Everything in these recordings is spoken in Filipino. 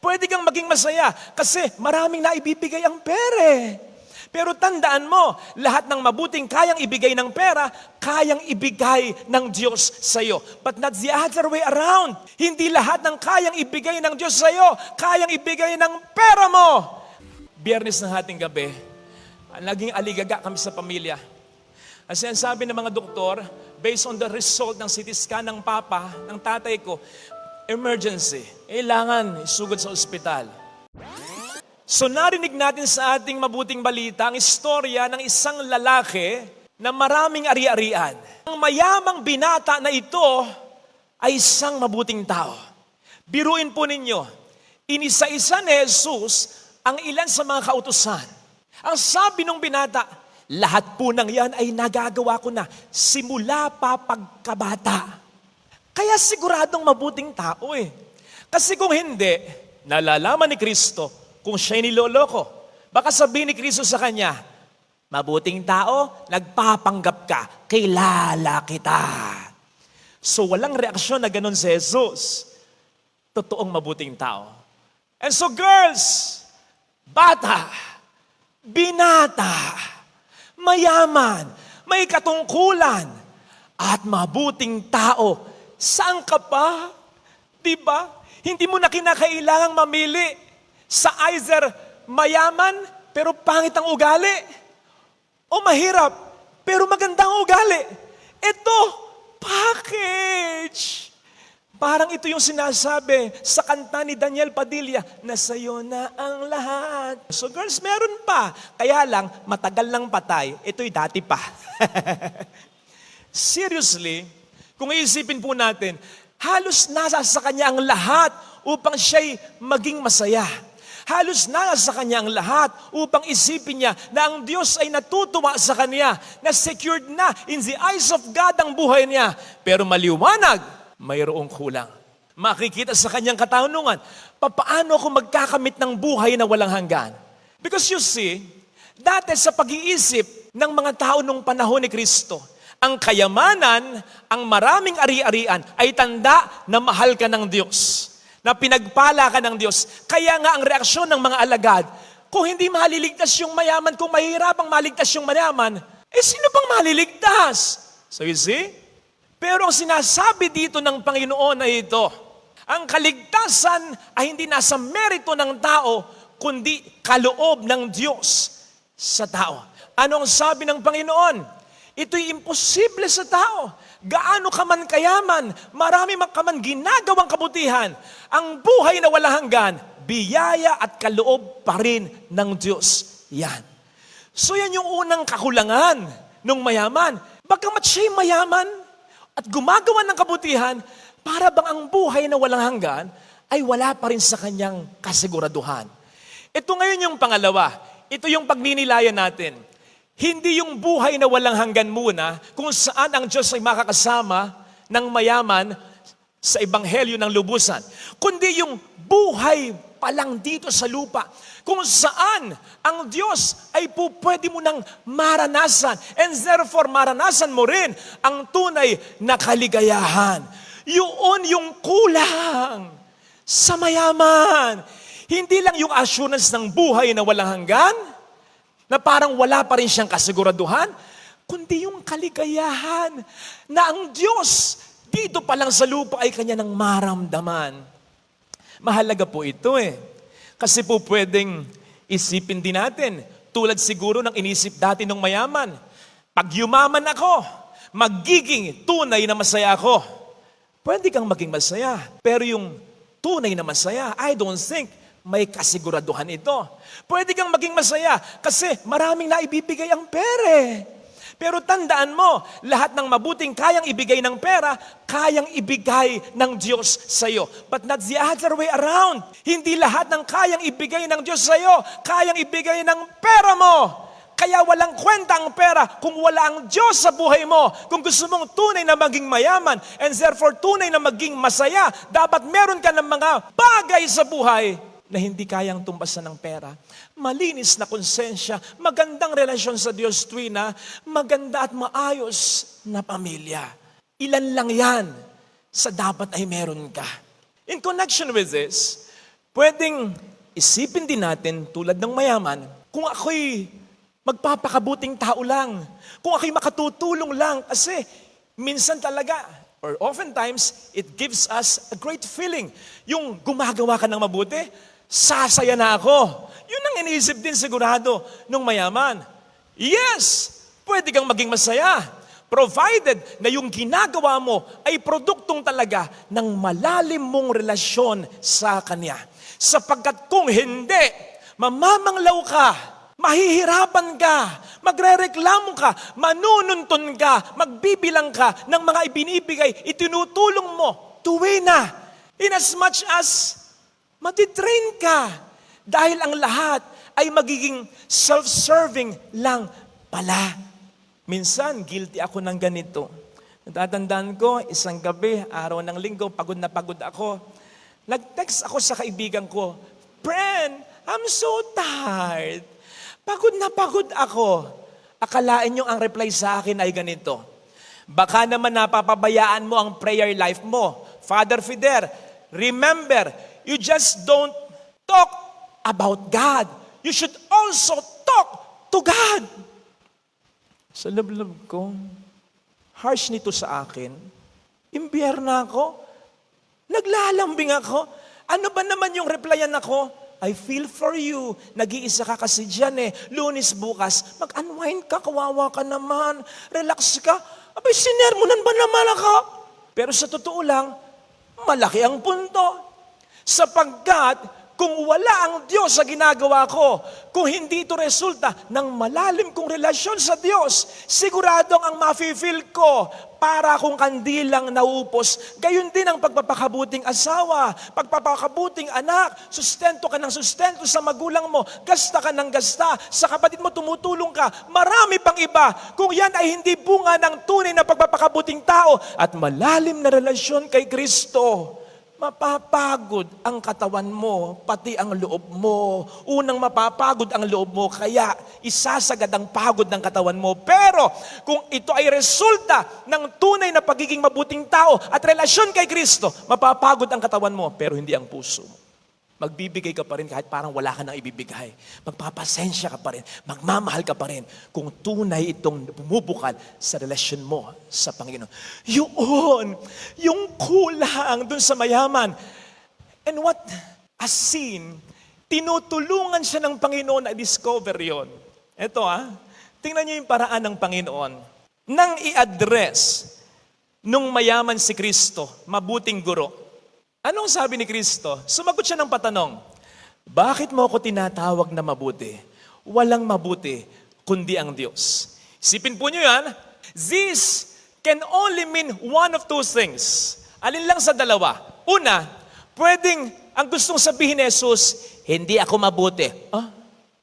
Pwede kang maging masaya kasi maraming naibibigay ang pera. Pero tandaan mo, lahat ng mabuting kayang ibigay ng pera, kayang ibigay ng Diyos sa iyo. But not the other way around. Hindi lahat ng kayang ibigay ng Diyos sa iyo, kayang ibigay ng pera mo. Biyernes ng hating gabi, naging aligaga kami sa pamilya. Kasi ang sabi ng mga doktor, based on the result ng CT scan ng tatay ko, emergency, kailangan isugod sa ospital. So narinig natin sa ating mabuting balita ang istorya ng isang lalaki na maraming ari-arian. Ang mayamang binata na ito ay isang mabuting tao. Biruin po ninyo, inisa-isa ni Jesus ang ilan sa mga kautusan. Ang sabi ng binata, lahat po ng yan ay nagagawa ko na simula pa pagkabata. Kaya siguradong mabuting tao Kasi kung hindi, nalalaman ni Kristo kung siya'y niloloko. Baka sabihin ni Kristo sa kanya, mabuting tao, nagpapanggap ka, kilala kita. So walang reaksyon na ganun si Jesus. Totoong mabuting tao. And so girls, bata, binata, mayaman, may katungkulan, at mabuting tao, saan ka pa? Diba? Hindi mo na kinakailangang mamili sa either mayaman pero pangit ang ugali o mahirap pero maganda ang ugali. Ito, package. Parang ito yung sinasabi sa kanta ni Daniel Padilla, na sa'yo na ang lahat. So girls, meron pa. Kaya lang, matagal nang patay. Ito'y dati pa. Seriously, kung iisipin po natin, halos nasa sa kanya ang lahat upang siya'y maging masaya. Halos nasa sa kanya ang lahat upang isipin niya na ang Diyos ay natutuwa sa kanya, na secured na in the eyes of God ang buhay niya. Pero maliwanag, mayroong kulang. Makikita sa kanyang katanungan, papaano ako magkakamit ng buhay na walang hanggan? Because you see, dati sa pag-iisip ng mga tao nung panahon ni Kristo, ang kayamanan, ang maraming ari-arian ay tanda na mahal ka ng Diyos, na pinagpala ka ng Diyos. Kaya nga ang reaksyon ng mga alagad, kung hindi maliligtas yung mayaman, kung mahirapang maligtas yung mayaman, sino pang maliligtas? So you see? Pero ang sinasabi dito ng Panginoon ay ito, ang kaligtasan ay hindi nasa merito ng tao, kundi kaloob ng Diyos sa tao. Ano ang sabi ng Panginoon? Ito'y imposible sa tao. Gaano ka man kayaman, marami ka man ginagawang kabutihan, ang buhay na walang hanggan, biyaya at kaloob pa rin ng Diyos. Yan. So yan yung unang kakulangan ng mayaman. Bagamat siya'y mayaman, at gumagawa ng kabutihan, para bang ang buhay na walang hanggan ay wala pa rin sa kanyang kasiguraduhan. Ito ngayon yung pangalawa. Ito yung pagninilayan natin. Hindi yung buhay na walang hanggan muna, kung saan ang Diyos ay makakasama ng mayaman sa ebanghelyo ng lubusan. Kundi yung buhay pa lang dito sa lupa, kung saan ang Diyos ay pwede mo nang maranasan, and therefore maranasan mo rin ang tunay na kaligayahan. Yun yung kulang sa mayaman. Hindi lang yung assurance ng buhay na walang hanggan, na parang wala pa rin siyang kasiguraduhan, kundi yung kaligayahan na ang Diyos dito pa lang sa lupa ay kanya nang maramdaman. Mahalaga po ito Kasi po pwedeng isipin din natin, tulad siguro ng inisip dati ng mayaman, pag yumaman ako, magiging tunay na masaya ako. Pwede kang maging masaya, pero yung tunay na masaya, I don't think may kasiguraduhan ito. Pwede kang maging masaya kasi maraming naibibigay ang pera. Pero tandaan mo, lahat ng mabuting kayang ibigay ng pera, kayang ibigay ng Diyos sa iyo. But not the other way around. Hindi lahat ng kayang ibigay ng Diyos sa iyo, kayang ibigay ng pera mo. Kaya walang kwenta ang pera kung wala ang Diyos sa buhay mo. Kung gusto mong tunay na maging mayaman, and therefore tunay na maging masaya, dapat meron ka ng mga bagay sa buhay na hindi kayang tumbasan ng pera. Malinis na konsensya, magandang relasyon sa Diyos tuwina, maganda at maayos na pamilya. Ilan lang yan sa dapat ay meron ka. In connection with this, Pwedeng isipin din natin tulad ng mayaman, kung ako'y magpapakabuting tao lang, kung ako'y makatutulong lang, kasi minsan talaga, or oftentimes, it gives us a great feeling. Yung gumagawa ka ng mabuti, sasaya na ako. Yun ang iniisip din sigurado nung mayaman. Yes, pwede kang maging masaya, provided na yung ginagawa mo ay produktong talaga ng malalim mong relasyon sa Kanya. Sapagkat kung hindi, mamamanglaw ka, mahihirapan ka, magrereklamo ka, manununtun ka, magbibilang ka ng mga ibinibigay, itinutulong mo, tuwina. In as much as matitrain ka. Dahil ang lahat ay magiging self-serving lang pala. Minsan, guilty ako ng ganito. Natatandaan ko, isang gabi, araw ng linggo, pagod na pagod ako. Nag-text ako sa kaibigan ko, "Friend, I'm so tired. Pagod na pagod ako." Akalain nyo ang reply sa akin ay ganito, "Baka naman napapabayaan mo ang prayer life mo. Father Fider, remember, you just don't talk about God. You should also talk to God." Sa loob-loob ko, harsh nito sa akin. Imbierna ako. Naglalambing ako. Ano ba naman yung replyan ako? "I feel for you. Nag-iisa ka kasi dyan eh. Lunes bukas, mag-unwind ka, kawawa ka naman. Relax ka." Abay, sinermonan ba naman ako? Pero sa totoo lang, malaki ang punto. Sapagkat kung wala ang Diyos sa ginagawa ko, kung hindi ito resulta ng malalim kong relasyon sa Diyos, siguradong ang mafe-feel ko para kung kandilang naupos. Gayon din ang pagpapakabuting asawa, pagpapakabuting anak, sustento ka ng sustento sa magulang mo, gasta ka ng gasta, sa kapatid mo tumutulong ka, marami pang iba. Kung yan ay hindi bunga ng tunay na pagpapakabuting tao at malalim na relasyon kay Kristo, mapapagod ang katawan mo, pati ang loob mo. Unang mapapagod ang loob mo, kaya isasagad ang pagod ng katawan mo. Pero kung ito ay resulta ng tunay na pagiging mabuting tao at relasyon kay Kristo, mapapagod ang katawan mo, pero hindi ang puso mo. Magbibigay ka pa rin kahit parang wala ka nang ibibigay. Magpapasensya ka pa rin. Magmamahal ka pa rin kung tunay itong bumubukal sa relasyon mo sa Panginoon. Yun, yung kulang dun sa mayaman. And what a sin, tinutulungan siya ng Panginoon na discover yon. Ito tingnan niyo yung paraan ng Panginoon. Nang i-address nung mayaman si Kristo, mabuting guro, anong sabi ni Kristo? Sumagot siya ng patanong, "Bakit mo ako tinatawag na mabuti? Walang mabuti, kundi ang Diyos." Isipin po niyo yan. This can only mean one of two things. Alin lang sa dalawa? Una, pwedeng ang gustong sabihin ni Jesus, "Hindi ako mabuti."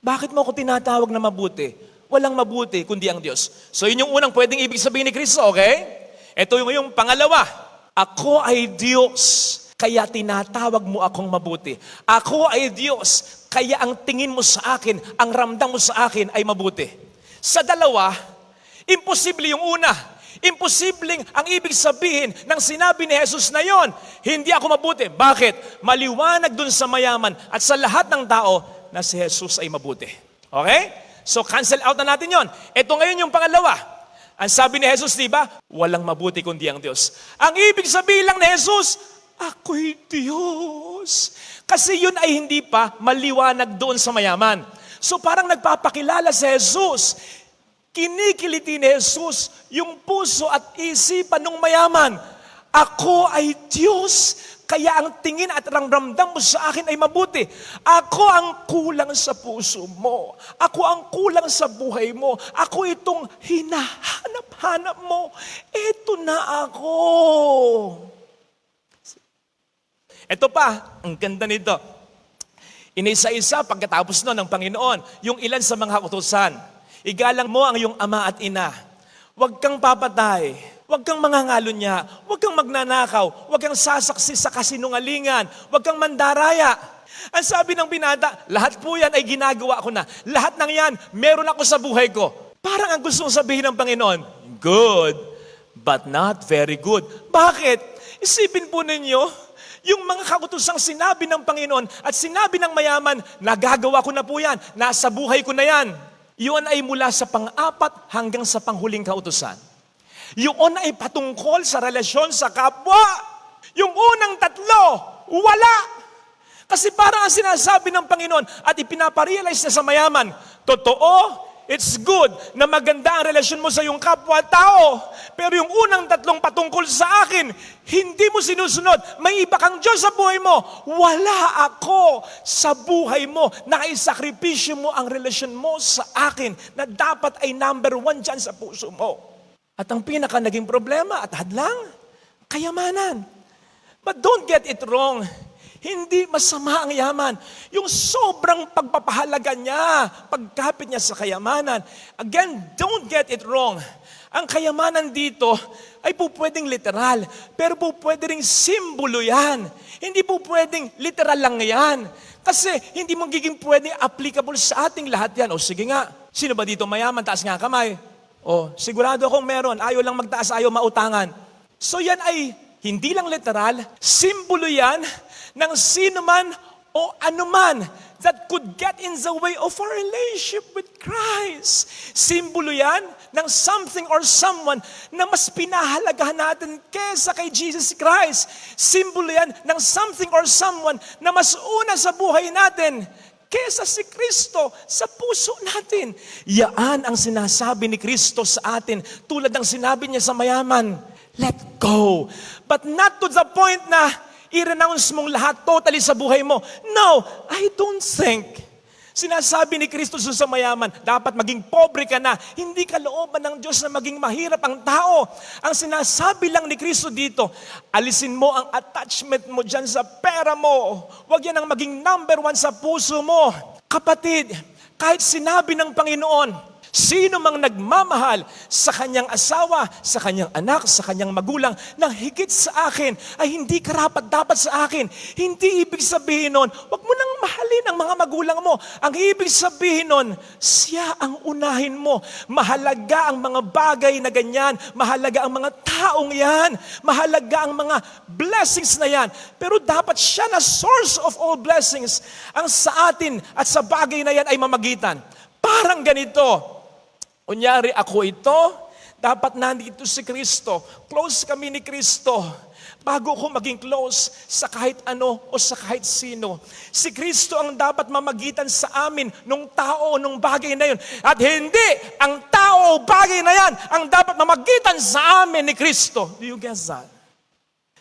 Bakit mo ako tinatawag na mabuti? Walang mabuti, kundi ang Diyos. So yun yung unang pwedeng ibig sabihin ni Kristo, okay? Ito yung pangalawa. Ako ay Diyos, kaya tinatawag mo akong mabuti. Ako ay Diyos, kaya ang tingin mo sa akin, ang ramdam mo sa akin ay mabuti. Sa dalawa, imposible yung una. Imposibleng ang ibig sabihin ng sinabi ni Jesus na yon, "Hindi ako mabuti." Bakit? Maliwanag dun sa mayaman at sa lahat ng tao na si Jesus ay mabuti. Okay? So cancel out na natin yon. Ito ngayon yung pangalawa. Ang sabi ni Jesus, di ba? Walang mabuti kundi ang Diyos. Ang ibig sabihin lang ni Jesus, ako'y Diyos. Kasi yun ay hindi pa maliwanag doon sa mayaman. So parang nagpapakilala si Jesus. Kinikiliti ni Jesus yung puso at isipan ng mayaman. Ako ay Diyos, kaya ang tingin at ramdam mo sa akin ay mabuti. Ako ang kulang sa puso mo. Ako ang kulang sa buhay mo. Ako itong hinahanap-hanap mo. Ito na ako. Ito pa, ang ganda nito. Inisa-isa pagkatapos ng Panginoon, yung ilan sa mga utusan. Igalang mo ang iyong ama at ina. Huwag kang papatay. Huwag kang mangangalunya. Huwag kang magnanakaw. Huwag kang sasaksi sa kasinungalingan. Huwag kang mandaraya. Ang sabi ng binata, lahat po yan ay ginagawa ko na. Lahat ng yan, meron ako sa buhay ko. Parang ang gustong sabihin ng Panginoon, good, but not very good. Bakit? Isipin po ninyo, Yung mga kautosang sinabi ng Panginoon at sinabi ng mayaman, nagagawa ko na po yan, nasa buhay ko na yan. Yun ay mula sa pang-apat hanggang sa panghuling kautusan. Yun ay patungkol sa relasyon sa kapwa. Yung unang tatlo, wala. Kasi parang ang sinasabi ng Panginoon at ipinaparealize niya sa mayaman, totoo, it's good na maganda ang relasyon mo sa iyong kapwa-tao. Pero yung unang tatlong patungkol sa akin, hindi mo sinusunod. May iba kang Diyos sa buhay mo. Wala ako sa buhay mo. Naisakripisyo mo ang relasyon mo sa akin na dapat ay number 1 dyan sa puso mo. At ang pinaka naging problema at hadlang, kayamanan. But don't get it wrong. Hindi masama ang yaman. Yung sobrang pagpapahalaga niya, pagkapit niya sa kayamanan. Again, don't get it wrong. Ang kayamanan dito ay po pwedeng literal, pero po pwede ring simbolo yan. Hindi po pwedeng literal lang yan. Kasi hindi magiging pwedeng applicable sa ating lahat yan. O sige nga, sino ba dito mayaman? Taas nga kamay. O sigurado akong meron. Ayaw lang magtaas, ayaw mautangan. So yan ay hindi lang literal, simbolo yan ng sino man o anuman that could get in the way of our relationship with Christ. Simbolo yan ng something or someone na mas pinahalagahan natin kesa kay Jesus Christ. Simbolo yan ng something or someone na mas una sa buhay natin kesa si Kristo sa puso natin. Yaan ang sinasabi ni Kristo sa atin tulad ng sinabi niya sa mayaman, let go. But not to the point na i-renounce mong lahat totally sa buhay mo. No, I don't think. Sinasabi ni Kristo sa mayaman, dapat maging pobre ka na. Hindi ka looban ng Diyos na maging mahirap ang tao. Ang sinasabi lang ni Kristo dito, alisin mo ang attachment mo dyan sa pera mo. Huwag yan ang maging number 1 sa puso mo. Kapatid, kahit sinabi ng Panginoon, sino mang nagmamahal sa kanyang asawa, sa kanyang anak, sa kanyang magulang, na higit sa akin, ay hindi karapat-dapat sa akin. Hindi ibig sabihin nun, wag mo nang mahalin ang mga magulang mo. Ang ibig sabihin nun, siya ang unahin mo. Mahalaga ang mga bagay na ganyan. Mahalaga ang mga taong yan. Mahalaga ang mga blessings na yan. Pero dapat siya na source of all blessings ang sa atin at sa bagay na yan ay mamagitan. Parang ganito. Kunyari ako ito, dapat nandito si Kristo. Close kami ni Kristo. Bago ko maging close sa kahit ano o sa kahit sino. Si Kristo ang dapat mamagitan sa amin nung tao o nung bagay na yun. At hindi ang tao o bagay na yan ang dapat mamagitan sa amin ni Kristo. Do you get that?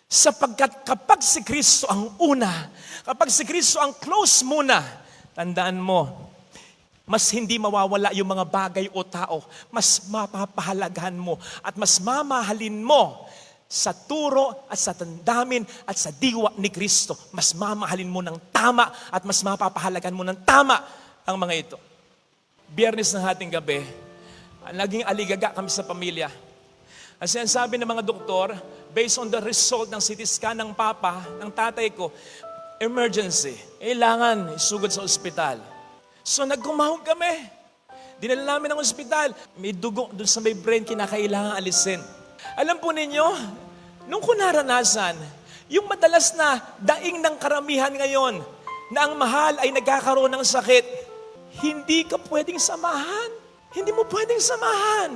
Sapagkat kapag si Kristo ang una, kapag si Kristo ang close muna, tandaan mo, mas hindi mawawala yung mga bagay o tao. Mas mapapahalagahan mo at mas mamahalin mo sa turo at sa tandamin at sa diwa ni Kristo. Mas mamahalin mo ng tama at mas mapapahalagahan mo ng tama ang mga ito. Biyernes ng hating gabi, naging aligaga kami sa pamilya. Ang sinasabi ng mga doktor, based on the result ng CT scan ng papa, ng tatay ko, emergency. Kailangan isugod sa ospital. So nagkumahog kami. Dinala namin ng ospital. May dugo dun sa may brain, kinakailangan alisin. Alam po ninyo, nung ko naranasan, yung madalas na daing ng karamihan ngayon, na ang mahal ay nagkakaroon ng sakit, hindi ka pwedeng samahan. Hindi mo pwedeng samahan.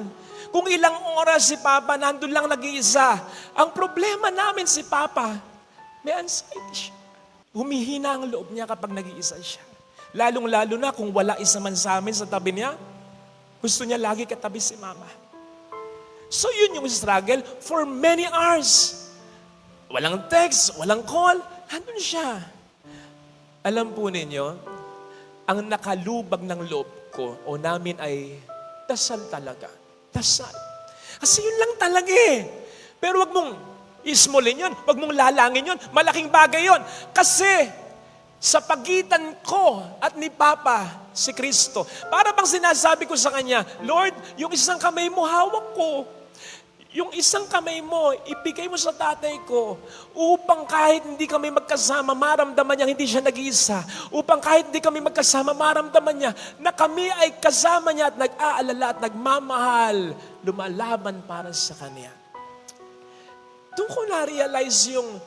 Kung ilang oras si Papa, nandun lang nag-iisa. Ang problema namin si Papa, may anxiety siya. Humihina ang loob niya kapag nag-iisa siya. Lalong-lalo na kung wala isa man sa amin sa tabi niya, gusto niya lagi katabi si Mama. So yun yung struggle for many hours. Walang text, walang call, nandun siya. Alam po ninyo, ang nakalubag ng loob ko o namin ay dasal talaga. Dasal. Kasi yun lang talaga eh. Pero wag mong ismolin yun, wag mong lalangin yun, malaking bagay yun. Kasi sa pagitan ko at ni Papa, si Kristo. Para bang sinasabi ko sa Kanya, Lord, yung isang kamay mo hawak ko. Yung isang kamay mo, ibigay mo sa tatay ko. Upang kahit hindi kami magkasama, maramdaman niya hindi siya nag-iisa. Upang kahit hindi kami magkasama, maramdaman niya na kami ay kasama niya at nag-aalala at nagmamahal. Lumalaban para sa Kanya. Doon ko na-realize yung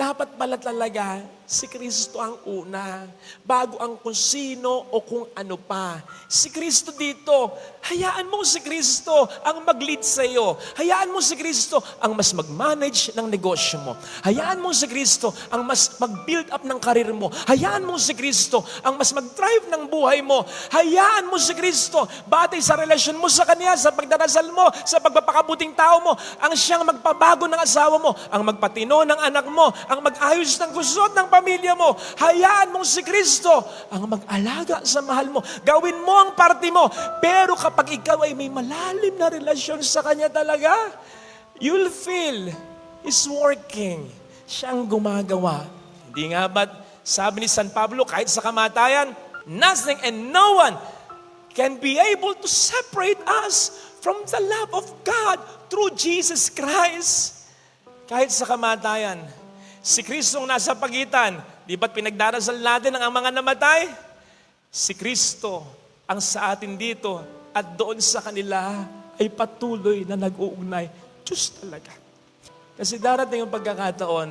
dapat pala talaga si Kristo ang una, bago ang kung sino o kung ano pa. Si Kristo dito, hayaan mo si Kristo ang mag-lead sa iyo. Hayaan mo si Kristo ang mas mag-manage ng negosyo mo. Hayaan mo si Kristo ang mas mag-build up ng karir mo. Hayaan mo si Kristo ang mas mag-drive ng buhay mo. Hayaan mo si Kristo, batay sa relasyon mo sa Kanya, sa pagdarasal mo, sa pagpapakabuting tao mo, ang siyang magpabago ng asawa mo, ang magpatino ng anak mo, ang mag-ayos ng gusot ng pamilya mo. Hayaan mong si Kristo ang mag-alaga sa mahal mo. Gawin mo ang parte mo. Pero kapag ikaw ay may malalim na relasyon sa Kanya talaga, you'll feel He's working. Siya ang gumagawa. Hindi nga ba't sabi ni San Pablo, kahit sa kamatayan, nothing and no one can be able to separate us from the love of God through Jesus Christ. Kahit sa kamatayan, si Kristo ang nasa pagitan. Di ba't pinagdarasal natin ang mga namatay? Si Kristo ang sa atin dito at doon sa kanila ay patuloy na nag-uugnay. Diyos talaga. Kasi darating yung pagkakataon,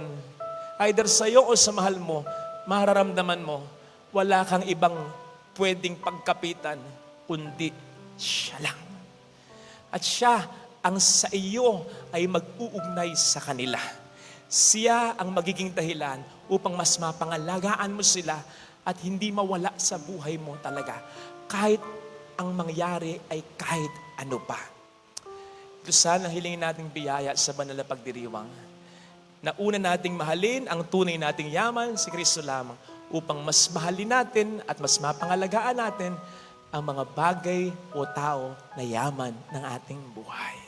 either sa'yo o sa mahal mo, mararamdaman mo, wala kang ibang pwedeng pagkapitan, kundi siya lang. At siya ang sa iyo ay mag-uugnay sa kanila. Siya ang magiging dahilan upang mas mapangalagaan mo sila at hindi mawala sa buhay mo talaga. Kahit ang mangyari ay kahit ano pa. Ito sana ang hilingin nating biyaya sa banal na pagdiriwang. Na una nating mahalin ang tunay nating yaman, si Kristo lamang, upang mas mahalin natin at mas mapangalagaan natin ang mga bagay o tao na yaman ng ating buhay.